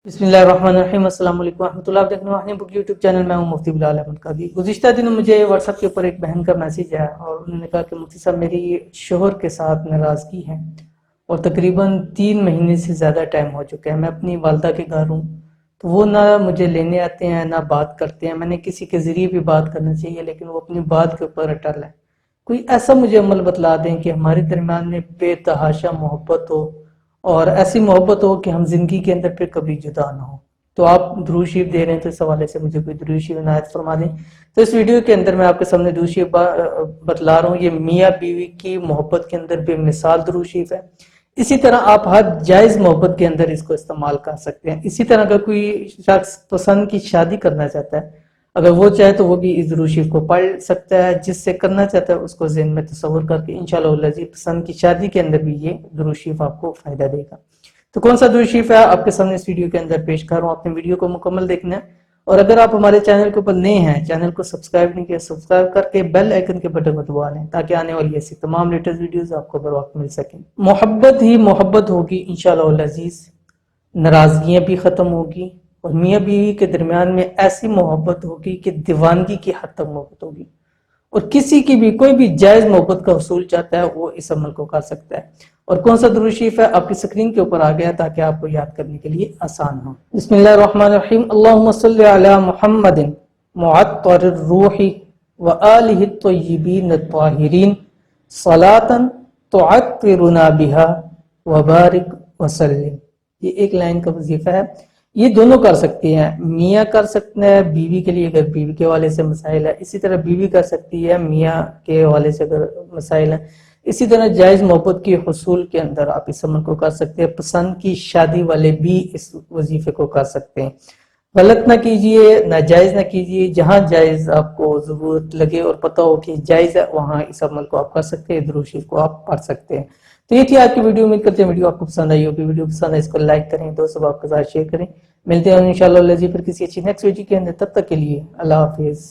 बिस्मिल्लाहिर्रहमानिर्रहीम। अस्सलाम वालेकुम रहमतुल्लाह। आप देखने वाले बुक यूट्यूब चैनल में हूं मुफ्ती बिलाल अहमद कादी। गुज़िश्ता दिनों मुझे व्हाट्सएप के ऊपर एक बहन का मैसेज आया और उन्होंने कहा कि मुफ्ती साहब मेरी शोहर के साथ नाराज़गी है और तकरीबन 3 महीने से ज़्यादा टाइम हो चुका है। मैं अपनी वालदा के घर हूँ तो वो ना मुझे लेने आते हैं ना बात करते हैं। मैंने किसी के ज़रिए भी बात करना चाहिए लेकिन वो अपनी बात के ऊपर अटल है। कोई ऐसा मुझे अमल बतला दें कि हमारे दरमियान में बेतहाशा मोहब्बत हो और ऐसी मोहब्बत हो कि हम जिंदगी के अंदर फिर कभी जुदा ना हो। तो आप दुरूद शरीफ दे रहे हैं तो इस हवाले से मुझे कोई दुरूद शरीफ इनायत फरमा दें। तो इस वीडियो के अंदर मैं आपके सामने दुरूद शरीफ बतला रहा हूँ। ये मियाँ बीवी की मोहब्बत के अंदर बेमिसाल दुरूद शरीफ है। इसी तरह आप हर जायज़ मोहब्बत के अंदर इसको इस्तेमाल कर सकते हैं। इसी तरह अगर कोई शख्स पसंद की शादी करना चाहता है, अगर वो चाहे तो वो भी इस दुरूद शरीफ को पढ़ सकता है। जिससे करना चाहता है उसको ज़हन में तसव्वुर करके इंशाअल्लाह पसंद की शादी के अंदर भी ये दुरूद शरीफ आपको फ़ायदा देगा। तो कौन सा दुरूद शरीफ है आपके सामने इस वीडियो के अंदर पेश कर रहा हूँ। अपने वीडियो को मुकम्मल देखना है और अगर आप हमारे चैनल के ऊपर नए हैं, चैनल को सब्सक्राइब नहीं किया, सब्सक्राइब करके बेल आइकन के बटन को दबा लें ताकि आने वाली ऐसी तमाम लेटेस्ट वीडियोस आपको बर वक्त मिल सकें। मोहब्बत ही मोहब्बत होगी इंशाअल्लाह अज़ीज़, नाराज़गियाँ भी ख़त्म होगी और मियाँ बीवी के दरमियान में ऐसी मोहब्बत होगी कि दीवानगी की हद तक मोहब्बत होगी। और किसी की भी कोई भी जायज़ मोहब्बत का हुसूल चाहता है वो इस अमल को कर सकता है। और कौन सा दुरूद शरीफ है आपकी स्क्रीन के ऊपर आ गया ताकि आपको याद करने के लिए आसान हो। बिस्मिल्लाहिर्रहमानिर्रहीम। अल्लाहुम्मा सल्लि अला मुहम्मदिन मुअत्तरिर रूही व आलिहि तय्यिबीन अत्ताहिरीन सलातन तुअत्तिरुना बिहा व बारिक व सल्लिम। ये एक लाइन का वजीफा है। ये दोनों कर सकती हैं, मियाँ कर सकते हैं बीवी के लिए अगर बीवी के हवाले से मसाइल है, इसी तरह बीवी कर सकती है मियाँ के हवाले से अगर मसाइल है। इसी तरह जायज़ मोहब्बत के हुसूल के अंदर आप इस अमल को कर सकते हैं। पसंद की शादी वाले भी इस वजीफे को कर सकते हैं। गलत ना कीजिए, नाजायज़ ना कीजिए। जहाँ जायज़ आपको ज़रूरत लगे और पता हो कि जायज़ है वहाँ इस अमल को आप कर सकते हैं, दुरूद शरीफ को आप पढ़ सकते हैं। तो ये थी आज की वीडियो। उम्मीद करते हैं वीडियो आपको पसंद आई होगी। वीडियो पसंद है इसको लाइक करें, दोस्तों आपके साथ शेयर करें। मिलते हैं इंशाअल्लाह फिर किसी अच्छी नेक्स्ट वीडियो के अंदर। तब तक के लिए अल्लाह हाफिज़।